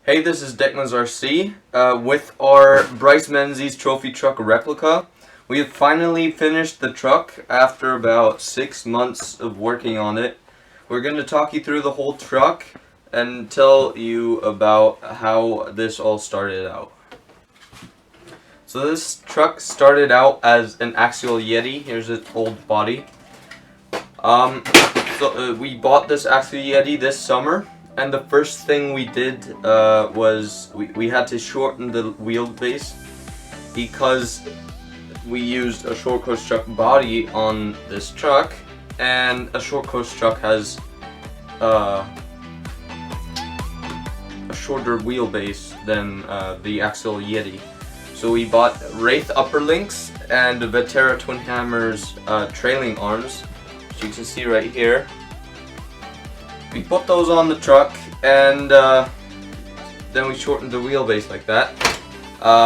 Hey, this is Deckman's RC with our Bryce Menzies trophy truck replica. We have finally finished the truck after about 6 months of working on it. We're going to talk you through the whole truck and tell you about how this all started out. So this truck started out as an Axial Yeti. Here's its old body. We bought this Axial Yeti this summer. And the first thing we did was we had to shorten the wheelbase because we used a short course truck body on this truck, and a short course truck has a shorter wheelbase than the Axial Yeti. So we bought Wraith upper links and Vetera Twin Hammers trailing arms, as you can see right here. We put those on the truck, and then we shortened the wheelbase like that.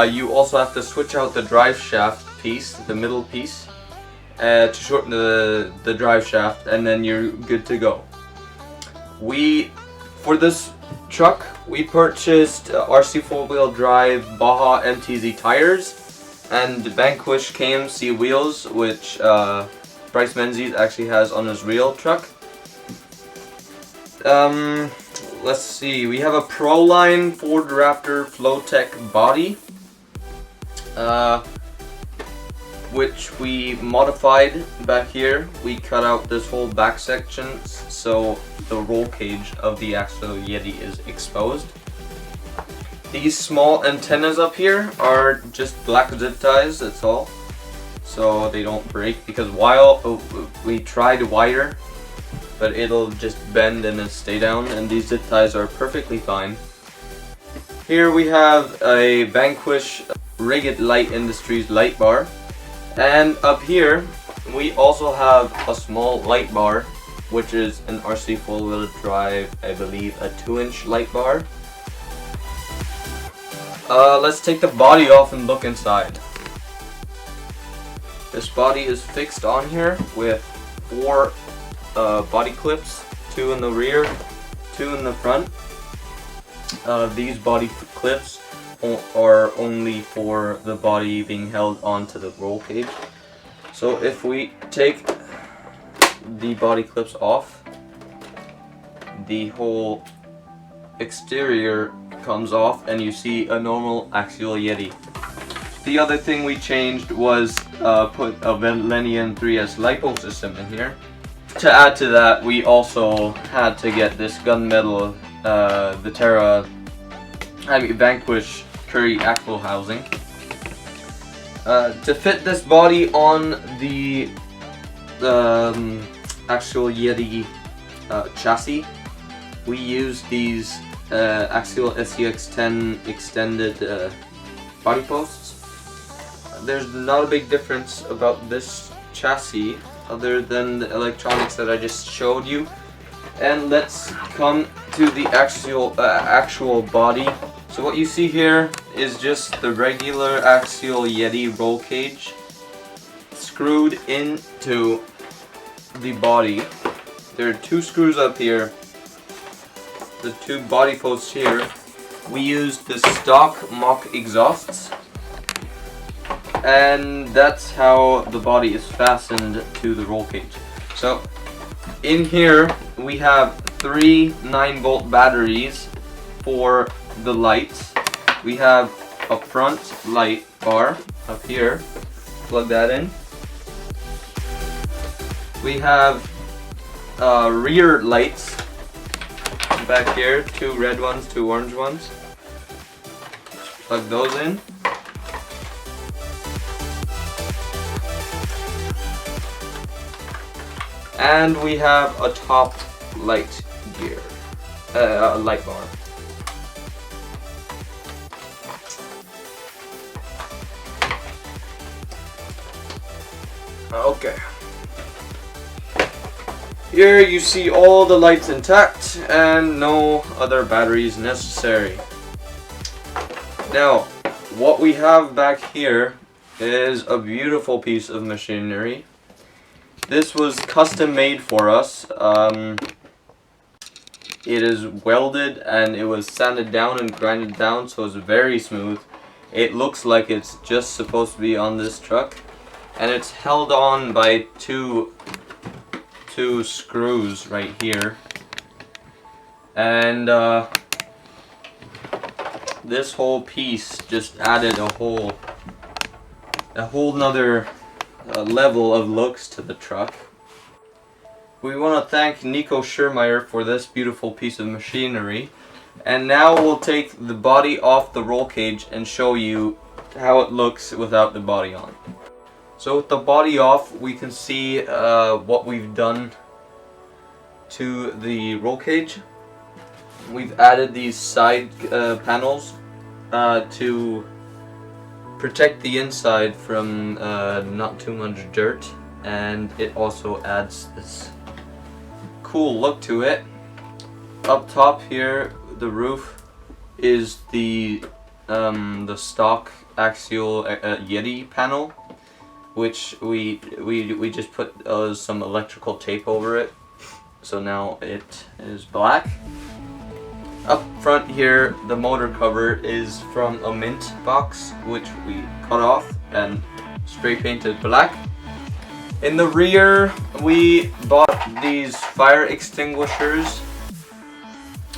You also have to switch out the drive shaft piece, the middle piece, to shorten the drive shaft, and then you're good to go. For this truck, we purchased RC 4-wheel drive Baja MTZ tires and Vanquish KMC wheels, which Bryce Menzies actually has on his real truck. Let's see, we have a Proline Ford Raptor Flowtech body, which we modified back here. We cut out this whole back section so the roll cage of the Axial Yeti is exposed. These small antennas up here are just black zip ties, that's all, so they don't break, because while we tried wire, but it'll just bend and then stay down, and these zip ties are perfectly fine. Here we have a Vanquish Rigid Light Industries light bar, and up here we also have a small light bar, which is an RC 4-wheel drive, I believe a 2-inch light bar. Let's take the body off and look inside. This body is fixed on here with 4 body clips, 2 in the rear, 2 in the front. These body clips are only for the body being held onto the roll cage. So if we take the body clips off, the whole exterior comes off and you see a normal Axial Yeti. The other thing we changed was put a Valenian 3S LiPo system in here. To add to that, we also had to get this gunmetal Vanquish Curry axle housing. To fit this body on the Axial Yeti chassis, we used these Axial SCX10 extended body posts. There's not a big difference about this chassis other than the electronics that I just showed you. And let's come to the actual body. So what you see here is just the regular Axial Yeti roll cage screwed into the body. There are 2 screws up here, the 2 body posts here. We used the stock mock exhausts, and that's how the body is fastened to the roll cage. So in here we have 3 9-volt batteries for the lights. We have a front light bar up here, plug that in. We have rear lights back here, 2 red ones, 2 orange ones. Plug those in. And we have a top light gear, light bar. Okay. Here you see all the lights intact and no other batteries necessary. Now, what we have back here is a beautiful piece of machinery. This was custom made for us. it is welded and it was sanded down and grinded down, so it's very smooth. It looks like it's just supposed to be on this truck, and it's held on by two screws right here. And this whole piece just added a whole nother level of looks to the truck. We want to thank Nico Schirmeyer for this beautiful piece of machinery. And now we'll take the body off the roll cage and show you how it looks without the body on. So with the body off, we can see what we've done to the roll cage. We've added these side panels to protect the inside from not too much dirt, and it also adds this cool look to it. Up top here, the roof is the stock Axial Yeti panel, which we just put some electrical tape over it, so now it is black. Up front here, the motor cover is from a mint box, which we cut off and spray painted black. In the rear, we bought these fire extinguishers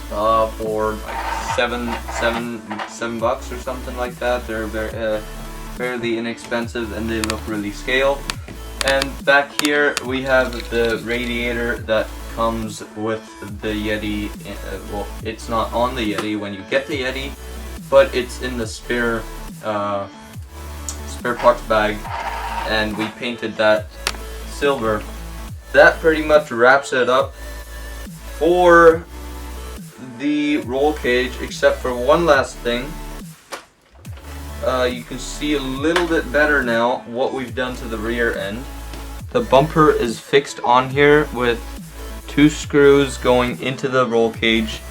for like $7 or something like that. They're very fairly inexpensive and they look really scale. And back here we have the radiator that comes with the Yeti. Well, it's not on the Yeti when you get the Yeti, but it's in the spare parts bag, and we painted that silver. That pretty much wraps it up for the roll cage, except for one last thing. You can see a little bit better now what we've done to the rear end. The bumper is fixed on here with 2 screws going into the roll cage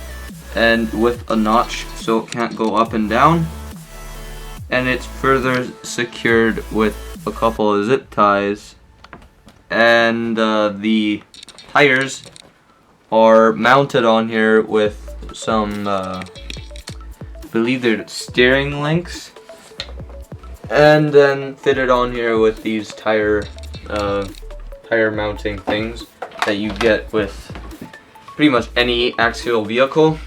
and with a notch so it can't go up and down. And it's further secured with a couple of zip ties. And the tires are mounted on here with some, I believe they're steering links, and then fitted on here with these tire mounting things that you get with pretty much any axial vehicle.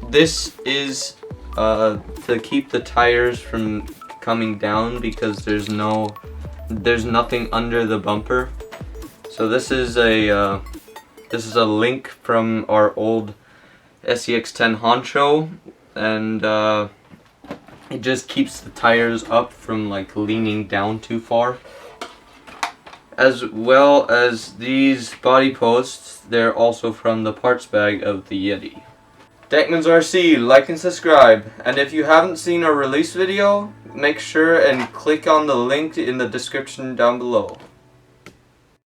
This is to keep the tires from coming down because there's nothing under the bumper. So this is a link from our old SEX10 Honcho, and it just keeps the tires up from like leaning down too far. As well as these body posts, they're also from the parts bag of the Yeti. Deckman's RC, like and subscribe, and if you haven't seen our release video, make sure and click on the link in the description down below.